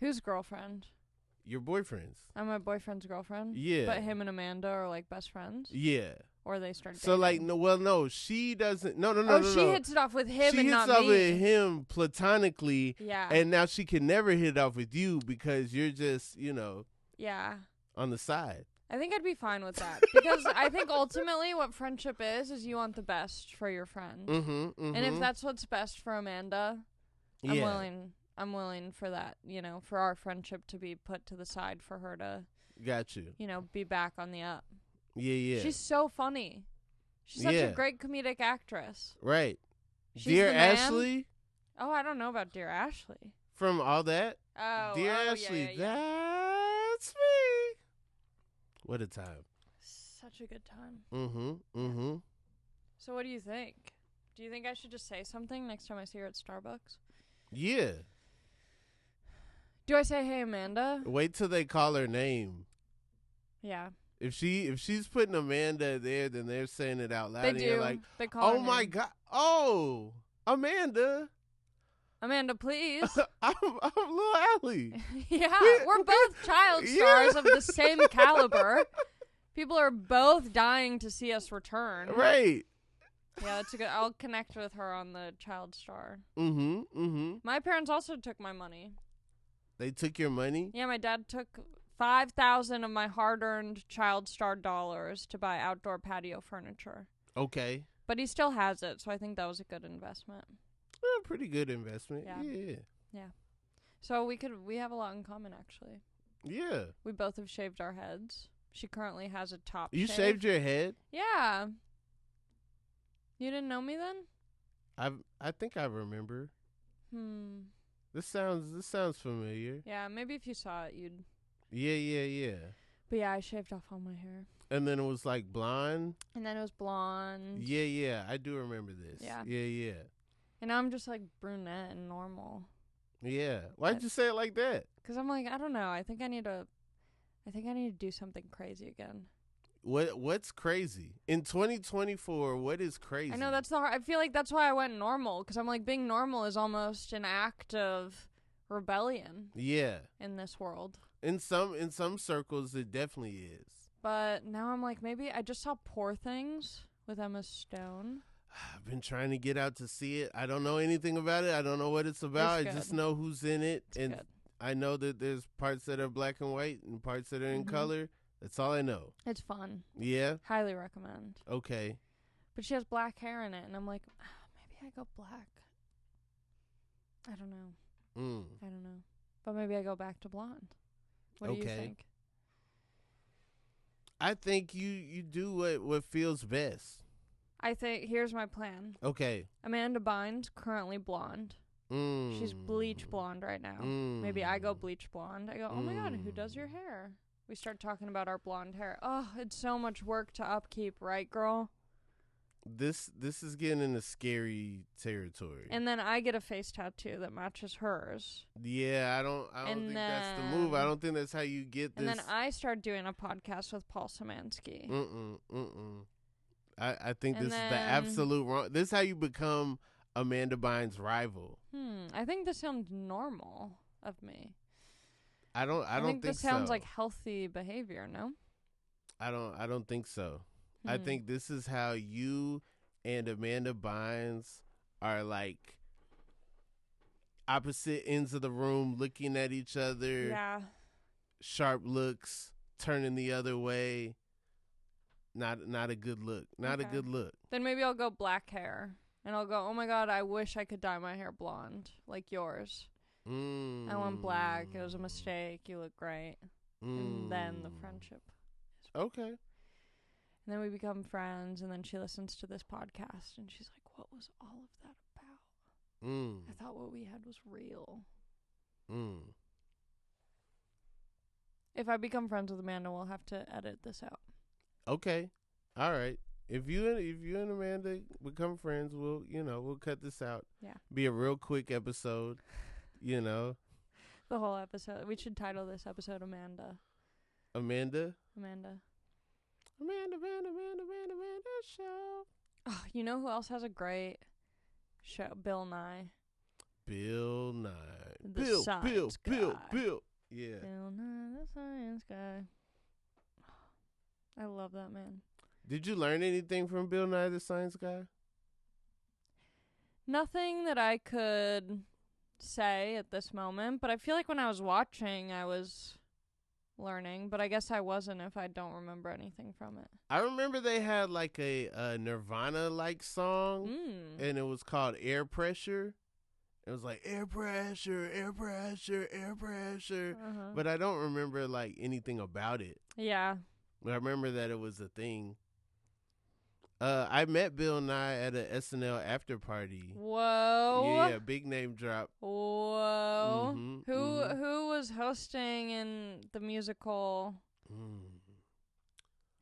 Whose girlfriend? Your boyfriend's. I'm my boyfriend's girlfriend? Yeah. But him and Amanda are like best friends? Yeah. Or they start dating? So like, no, she doesn't. No. She hits it off with him and not me. She hits off with him platonically. Yeah. And now she can never hit it off with you because you're just, Yeah. on the side. I think I'd be fine with that because I think ultimately what friendship is you want the best for your friend. And if that's what's best for Amanda, I'm willing for that, for our friendship to be put to the side for her to, got you, be back on the up. Yeah. She's so funny. She's such a great comedic actress. Right. Dear Ashley? Oh, I don't know about Dear Ashley. From All That? Oh, Dear Ashley, that's me. What a time. Such a good time. So what do you think? Do you think I should just say something next time I see her at Starbucks? Yeah. Do I say, hey, Amanda? Wait till they call her name. Yeah. If she's putting Amanda there, then they're saying it out loud. They and do. You're like, they call oh, my God. Oh, Amanda. Amanda, please. I'm little Ali. Yeah, we're both child stars of the same caliber. People are both dying to see us return. Right. Yeah, that's a good. I'll connect with her on the child star. My parents also took my money. They took your money? Yeah, my dad took $5,000 of my hard-earned child star dollars to buy outdoor patio furniture. Okay. But he still has it, so I think that was a good investment. Pretty good investment. Yeah. So we have a lot in common, actually. Yeah. We both have shaved our heads. She currently has a top You shave. shaved your head? Yeah. You didn't know me then? I think I remember. This sounds familiar. Yeah, maybe if you saw it, you'd. Yeah. But yeah, I shaved off all my hair. And then it was like blonde. And then it was blonde. Yeah. I do remember this. Yeah. Yeah. And now I'm just like brunette and normal. Yeah. Why'd you say it like that? Because I'm like, I don't know. I think I need to do something crazy again. What's crazy in 2024? What is crazy? I know that's I feel like that's why I went normal, because I'm like, being normal is almost an act of rebellion. Yeah. In this world. In some circles, it definitely is. But now I'm like, maybe I just saw Poor Things with Emma Stone. I've been trying to get out to see it. I don't know anything about it. I don't know what it's about. I just know who's in it, and good. I know that there's parts that are black and white and parts that are in color. That's all I know. It's fun. Yeah? Highly recommend. Okay. But she has black hair in it, and I'm like, maybe I go black. I don't know. I don't know. But maybe I go back to blonde. What do you think? I think you do what feels best. I think, here's my plan. Okay. Amanda Bynes, currently blonde. She's bleach blonde right now. Maybe I go bleach blonde. I go, oh my God, who does your hair? We start talking about our blonde hair. Oh, it's so much work to upkeep, right, girl? This is getting into scary territory. And then I get a face tattoo that matches hers. Yeah, I don't think that's the move. I don't think that's how you get this. And then I start doing a podcast with Paul Szymanski. I think this is the absolute wrong. This is how you become Amanda Bynes' rival. I think this sounds normal of me. I don't think this sounds like healthy behavior, no? I don't think so. I think this is how you and Amanda Bynes are like opposite ends of the room, looking at each other. Yeah. Sharp looks, turning the other way. Not a good look. Not a good look. Then maybe I'll go black hair. And I'll go, oh my God, I wish I could dye my hair blonde like yours. I went black. It was a mistake. You look great. And then the friendship. Okay. And then we become friends, and then she listens to this podcast, and she's like, what was all of that about? I thought what we had was real. If I become friends with Amanda, we'll have to edit this out. Okay. All right. If you and Amanda become friends, we'll cut this out. Yeah. Be a real quick episode, The whole episode. We should title this episode Amanda. Amanda show. Oh, you know who else has a great show? Bill Nye. Bill Nye. The science guy. Bill. Yeah. Bill Nye, the science guy. I love that man. Did you learn anything from Bill Nye, the science guy? Nothing that I could say at this moment, but I feel like when I was watching, I was learning, but I guess I wasn't if I don't remember anything from it. I remember they had like a Nirvana-like song, and it was called Air Pressure. It was like air pressure, air pressure, air pressure. But I don't remember like anything about it. Yeah. I remember that it was a thing. I met Bill Nye at a SNL after party. Whoa. Yeah, big name drop. Whoa. Who was hosting in the musical?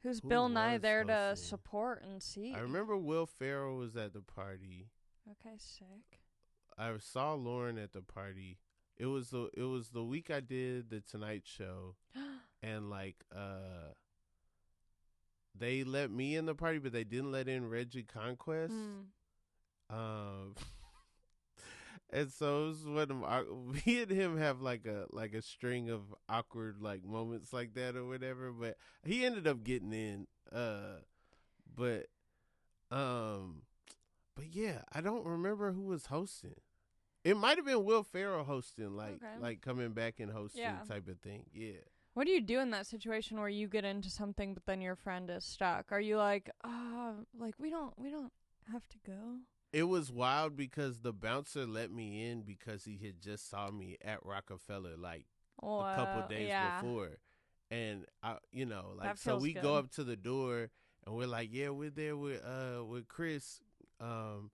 Who's Bill Nye there to support and see? I remember Will Ferrell was at the party. Okay, sick. I saw Lauren at the party. It was the week I did the Tonight Show, and like they let me in the party, but they didn't let in Reggie Conquest. And so it was one of me and him have like a string of awkward like moments like that or whatever. But he ended up getting in. But yeah, I don't remember who was hosting. It might have been Will Ferrell hosting, like coming back and hosting type of thing. Yeah. What do you do in that situation where you get into something but then your friend is stuck? Are you like, we don't have to go? It was wild because the bouncer let me in because he had just saw me at Rockefeller like a couple days before. And so we go up to the door and we're like, yeah, we're there with Chris. And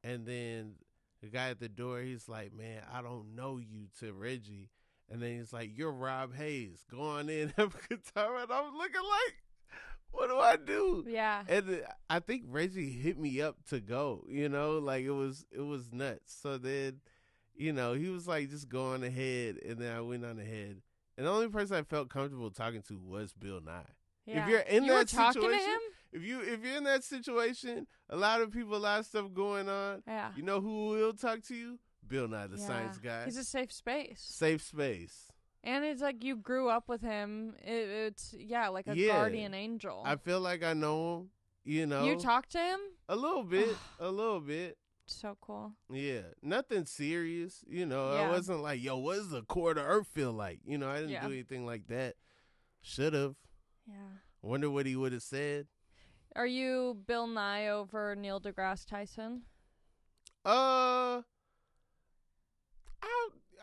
then the guy at the door, he's like, man, I don't know you, to Reggie. And then he's like, you're Rob Haze. Go on in, have a good time. And I'm looking like, what do I do? Yeah. And I think Reggie hit me up to go, like it was nuts. So then, you know, he was like just going ahead, and then I went on ahead. And the only person I felt comfortable talking to was Bill Nye. Yeah. If you're in you that were talking situation, to him? if you're in that situation, a lot of people, a lot of stuff going on. Yeah. You know who will talk to you? Bill Nye, the science guy. He's a safe space. Safe space. And it's like you grew up with him. It's like a guardian angel. I feel like I know him. You know. You talked to him? A little bit. A little bit. So cool. Yeah. Nothing serious. You know, Yeah. I wasn't like, yo, what does the core of the earth feel like? You know, I didn't do anything like that. Should have. Yeah. Wonder what he would have said. Are you Bill Nye over Neil deGrasse Tyson?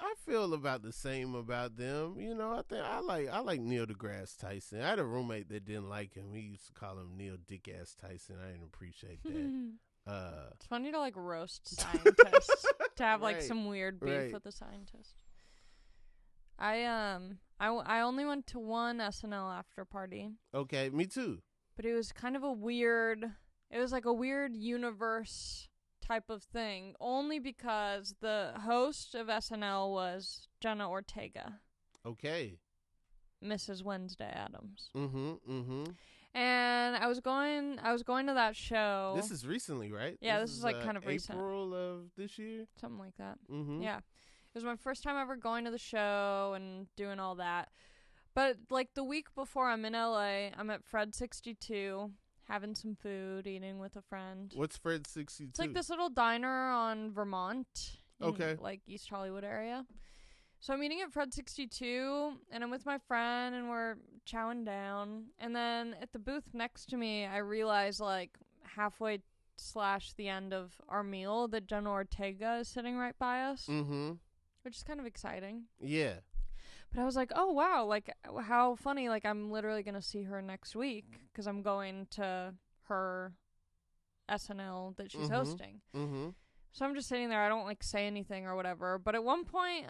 I feel about the same about them. You know, I think I like Neil deGrasse Tyson. I had a roommate that didn't like him. He used to call him Neil Dick Ass Tyson. I didn't appreciate that. It's funny to like roast scientists to have like some weird beef with a scientist. I only went to one SNL after party. Okay, me too. But it was kind of a weird. It was like a weird universe type of thing, only because the host of SNL was Jenna Ortega. Okay. Mrs. Wednesday Addams. Mm-hmm. And I was going to that show. This is recently, right? Yeah, this is like kind of recent. April of this year? Something like that. Mm-hmm. Yeah. It was my first time ever going to the show and doing all that. But like the week before I'm in LA, I'm at Fred 62. Having some food, eating with a friend. What's Fred 62? It's like this little diner on Vermont. In, like East Hollywood area. So I'm eating at Fred 62, and I'm with my friend, and we're chowing down. And then at the booth next to me, I realize like halfway / the end of our meal that Jenna Ortega is sitting right by us. Mm-hmm. Which is kind of exciting. Yeah. But I was like, oh, wow, like, how funny. Like, I'm literally going to see her next week because I'm going to her SNL that she's hosting. Mm-hmm. So I'm just sitting there. I don't, like, say anything or whatever. But at one point,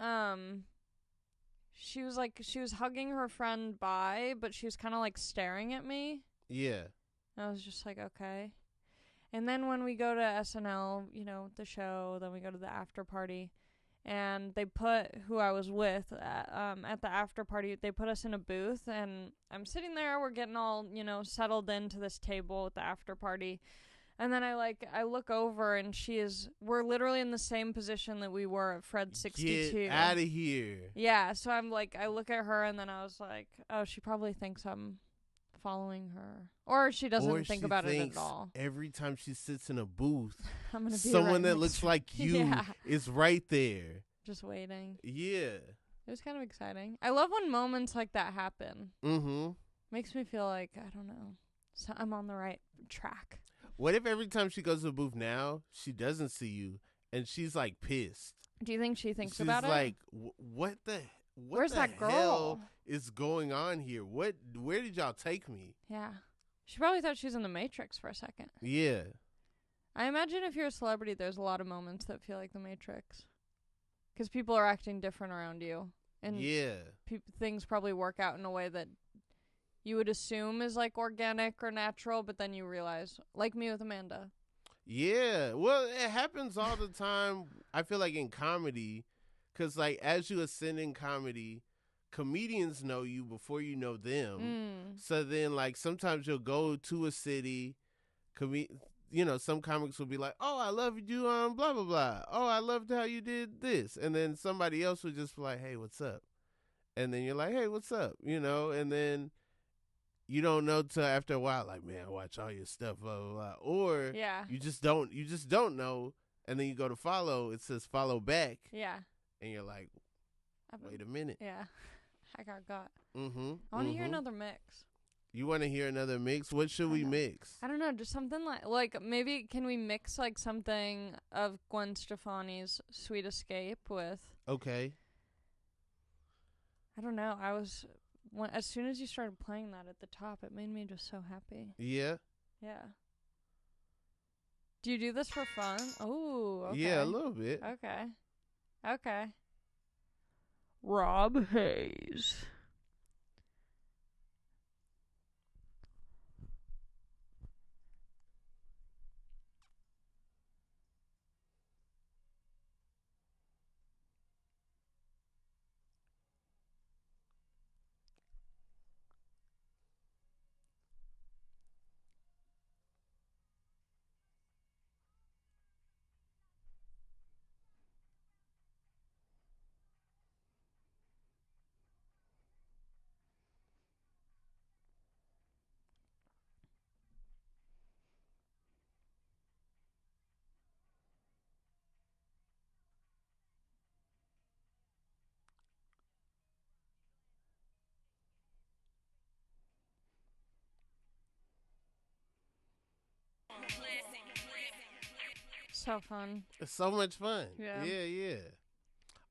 she was hugging her friend bye, but she was kind of, like, staring at me. Yeah. And I was just like, okay. And then when we go to SNL, you know, the show, then we go to the after party. And they put who I was with at the after party. They put us in a booth, and I'm sitting there. We're getting all, you know, settled into this table at the after party. And then I look over, and we're literally in the same position that we were at Fred 62. Get out of here. Yeah, so I'm like, I look at her, and then I was like, oh, she probably thinks I'm following her. Or she doesn't think about it at all. Every time she sits in a booth, I'm gonna be someone that looks like you is right there. Just waiting. Yeah. It was kind of exciting. I love when moments like that happen. Mm-hmm. Makes me feel like, I don't know, so I'm on the right track. What if every time she goes to the booth now, she doesn't see you, and she's like pissed? Do you think she thinks about it? She's like, what the Where's that girl? Hell is going on here? Where did y'all take me? Yeah. She probably thought she was in the Matrix for a second. Yeah. I imagine if you're a celebrity, there's a lot of moments that feel like the Matrix. Because people are acting different around you. And things probably work out in a way that you would assume is like organic or natural, but then you realize, like me with Amanda. Yeah. Well, it happens all the time, I feel like, in comedy. Because, like, as you ascend in comedy, comedians know you before you know them. So then, like, sometimes you'll go to a city, you know, some comics will be like, oh, I love you on blah, blah, blah. Oh, I loved how you did this. And then somebody else would just be like, hey, what's up? And then you're like, hey, what's up? You know, and then you don't know till after a while, like, man, I watch all your stuff, blah, blah, blah. Or you just don't know. And then you go to follow, it says follow back. Yeah. And you're like, wait a minute. Yeah. I got. Mm-hmm. I want to hear another mix. You want to hear another mix? What should we mix? I don't know. Just something like maybe can we mix like something of Gwen Stefani's Sweet Escape with. Okay. I don't know. As soon as you started playing that at the top, it made me just so happy. Yeah? Yeah. Do you do this for fun? Oh, okay. Yeah, a little bit. Okay. Rob Haze. so fun. It's so much fun. Yeah.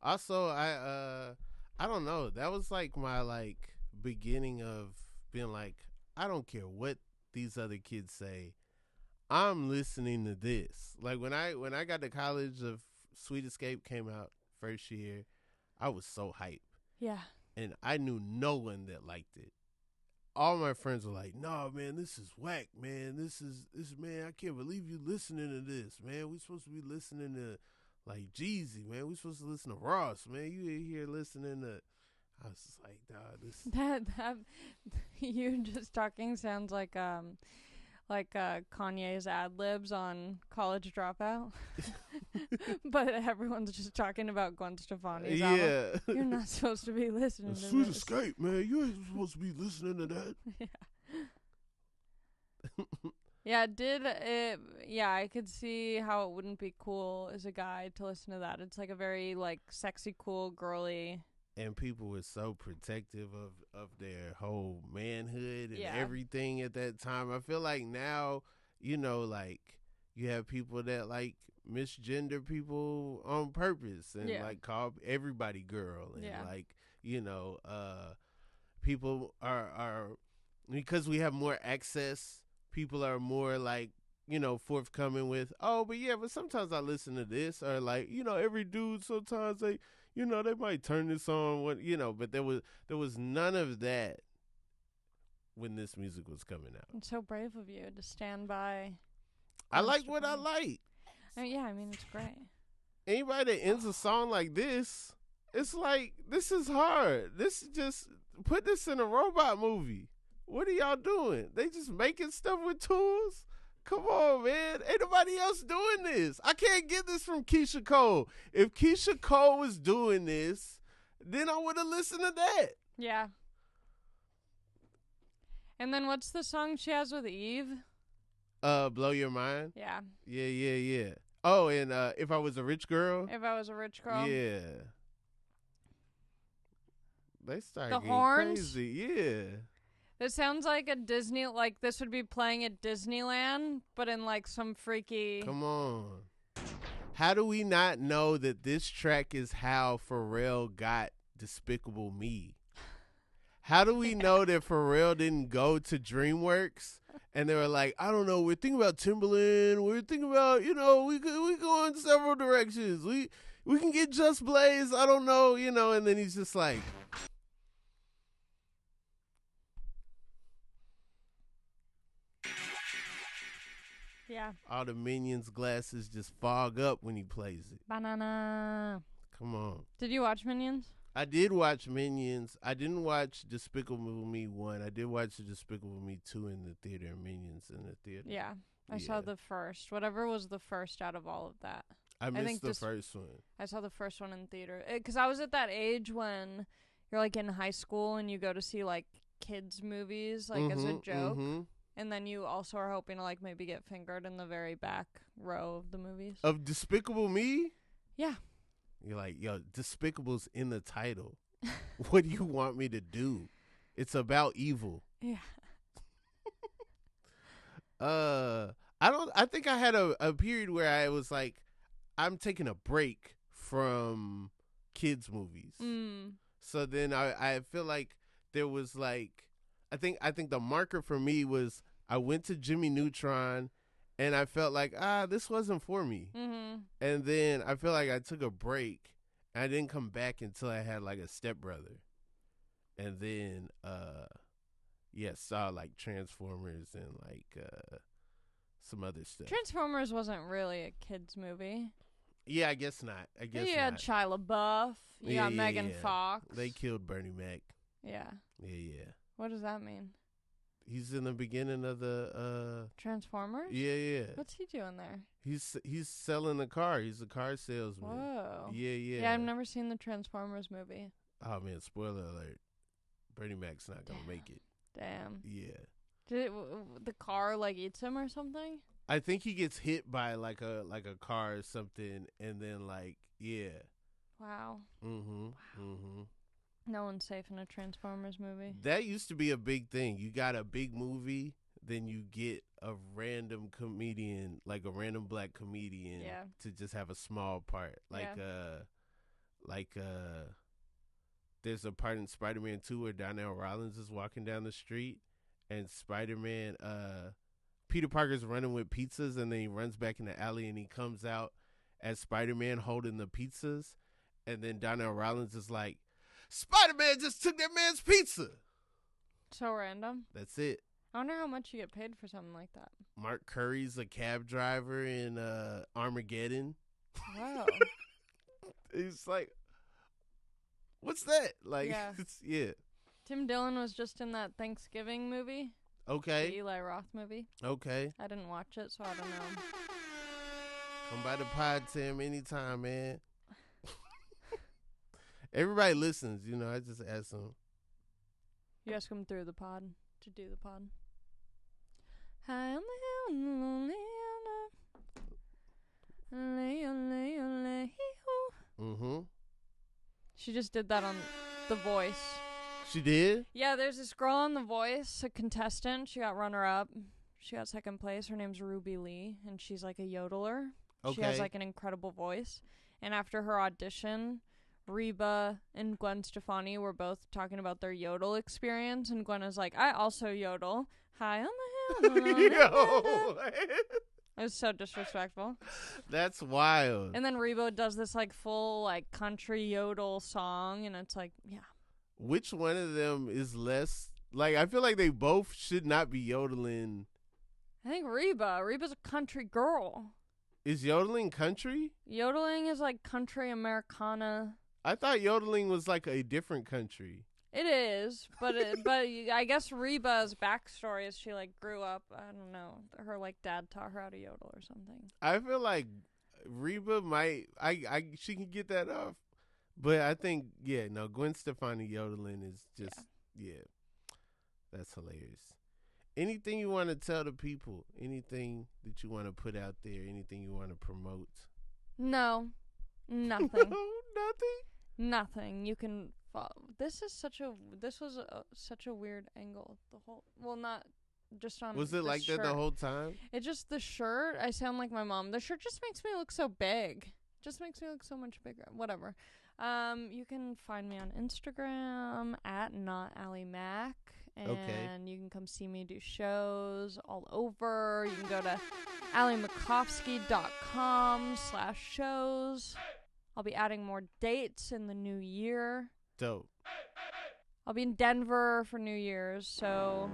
Also, I don't know. That was like my like beginning of being like, I don't care what these other kids say. I'm listening to this. Like when I got to college, of Sweet Escape came out first year, I was so hyped. Yeah. And I knew no one that liked it. All my friends were like, "No, man, this is whack, man. This man, I can't believe you listening to this, man. We supposed to be listening to like Jeezy, man. We supposed to listen to Ross, man. You in here listening to." I was just like, "Nah, this." That you just talking sounds like Kanye's ad libs on College Dropout, but everyone's just talking about Gwen Stefani's album. You're not supposed to be listening to Sweet this. Escape, man. You ain't supposed to be listening to that. Yeah, I could see how it wouldn't be cool as a guy to listen to that. It's like a very like sexy, cool, girly. And people were so protective of their whole manhood and everything at that time. I feel like now, like you have people that like misgender people on purpose and like call everybody girl. And like, people are because we have more access, people are more like, forthcoming with, but sometimes I listen to this, or like, every dude sometimes they might turn this on, but there was none of that when this music was coming out. It's so brave of you to stand by. I like what I like. I mean, it's great. Anybody that ends a song like this, it's like, this is hard. This is just, put this in a robot movie. What are y'all doing? They just making stuff with tools? Come on, man. Ain't nobody else doing this. I can't get this from Keisha Cole. If Keisha Cole was doing this, then I would have listened to that. Yeah. And then what's the song she has with Eve? Blow Your Mind? Yeah. Yeah. Oh, and If I Was a Rich Girl? If I Was a Rich Girl? Yeah. They started the getting horns? crazy. Yeah. It sounds like a Disney, like this would be playing at Disneyland, but in like some freaky. Come on. How do we not know that this track is how Pharrell got Despicable Me? How do we know that Pharrell didn't go to DreamWorks and they were like, I don't know, we're thinking about Timbaland, we're thinking about, we go in several directions. We can get Just Blaze, I don't know, and then he's just like, yeah. All the Minions glasses just fog up when he plays it. Banana. Come on. Did you watch Minions? I did watch Minions. I didn't watch Despicable Me 1. I did watch Despicable Me 2 in the theater and Minions in the theater. Yeah. I saw the first. Whatever was the first out of all of that. I missed the first one. I saw the first one in theater. Because I was at that age when you're like in high school and you go to see like kids movies like as a joke. Mm-hmm. And then you also are hoping to like maybe get fingered in the very back row of the movies. Of Despicable Me? Yeah. You're like, yo, Despicable's in the title. What do you want me to do? It's about evil. Yeah. I think I had a period where I was like, I'm taking a break from kids movies. So then I feel like there was like, I think the marker for me was I went to Jimmy Neutron and I felt like, this wasn't for me. Mm-hmm. And then I feel like I took a break and I didn't come back until I had like a stepbrother. And then, saw like Transformers and like some other stuff. Transformers wasn't really a kid's movie. Yeah, I guess not. You had Shia LaBeouf. You got Megan Fox. They killed Bernie Mac. Yeah. Yeah. What does that mean? He's in the beginning of the Transformers? Yeah. What's he doing there? He's selling a car. He's a car salesman. Whoa. Yeah. Yeah, I've never seen the Transformers movie. Oh man, spoiler alert. Bernie Mac's not going to make it. Damn. Yeah. Did the car like eats him or something? I think he gets hit by like a car or something and then like, yeah. Wow. Mhm. Mhm. No one's safe in a Transformers movie. That used to be a big thing. You got a big movie then you get a random comedian, like a random black comedian, to just have a small part. There's a part in Spider-Man 2 where Donnell Rollins is walking down the street, and Spider-Man, Peter Parker's running with pizzas, and then he runs back in the alley, and he comes out as Spider-Man holding the pizzas, and then Donnell Rollins is like, Spider-Man just took that man's pizza. So random. That's it. I wonder how much you get paid for something like that. Mark Curry's a cab driver in Armageddon. Wow. He's like, what's that? Like, yeah. Tim Dillon was just in that Thanksgiving movie. Okay. The Eli Roth movie. Okay. I didn't watch it, so I don't know. Come by the pod, Tim, anytime, man. Everybody listens, you know. I just ask them. You ask them through the pod to do the pod. High on the hill, mm-hmm. She just did that on The Voice. She did? Yeah, there's this girl on The Voice, a contestant. She got runner-up. She got second place. Her name's Ruby Lee, and she's like a yodeler. Okay. She has like an incredible voice. And after her audition, Reba and Gwen Stefani were both talking about their yodel experience, and Gwen was like, I also yodel. High on the hill. Yo. It was so disrespectful. That's wild. And then Reba does this like full like country yodel song, and it's like, yeah. Which one of them is less, like, I feel like they both should not be yodeling. I think Reba's a country girl. Is yodeling country? Yodeling is like country Americana. I thought yodeling was like a different country. It is, but I guess Reba's backstory is she like grew up, I don't know, her like dad taught her how to yodel or something. I feel like Reba might, she can get that off, but I think Gwen Stefani yodeling is just that's hilarious. Anything you want to tell the people? Anything that you want to put out there? Anything you want to promote? No, nothing. No, nothing. Nothing. You can. This was such a weird angle. The whole, well, not just on. Was it like shirt. that the whole time? It just the shirt. I sound like my mom. The shirt just makes me look so big. Just makes me look so much bigger. Whatever. You can find me on Instagram at @NotAliMac. And you can come see me do shows all over. You can go to alimacofsky.com/shows. I'll be adding more dates in the new year. Dope. I'll be in Denver for New Year's, so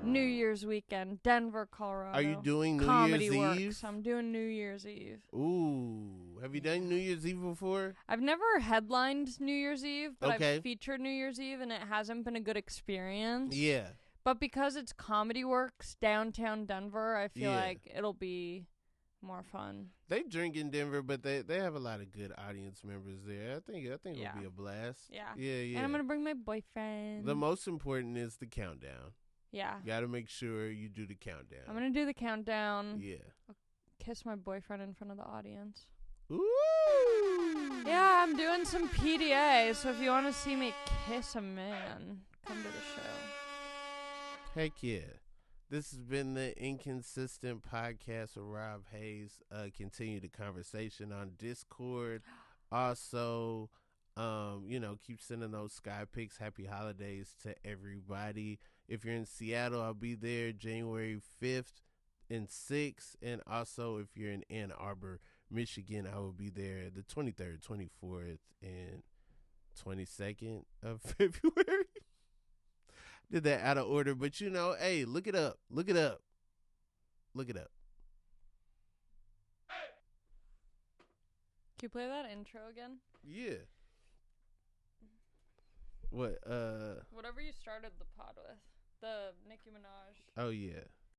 New Year's weekend, Denver, Colorado. Are you doing New Comedy Year's Works. Eve? I'm doing New Year's Eve. Ooh. Have you done New Year's Eve before? I've never headlined New Year's Eve, but Okay. I've featured New Year's Eve, and it hasn't been a good experience. Yeah. But because it's Comedy Works downtown Denver, I feel like it'll be more fun. They drink in Denver, but they have a lot of good audience members there. I think it'll be a blast. Yeah. Yeah. And I'm gonna bring my boyfriend. The most important is the countdown. Yeah. You gotta make sure you do the countdown. I'm gonna do the countdown. Yeah. I'll kiss my boyfriend in front of the audience. Ooh. Yeah, I'm doing some PDA, so if you want to see me kiss a man, come to the show. Heck yeah. This has been the Inconsistent Podcast with Rob Haze. Continue the conversation on Discord. Also, keep sending those sky pics. Happy holidays to everybody. If you're in Seattle, I'll be there January 5th and 6th. And also, if you're in Ann Arbor, Michigan, I will be there the 23rd, 24th, and 22nd of February. Did that out of order, but hey, look it up. Look it up. Look it up. Can you play that intro again? Yeah. What? Whatever you started the pod with. The Nicki Minaj. Oh, yeah.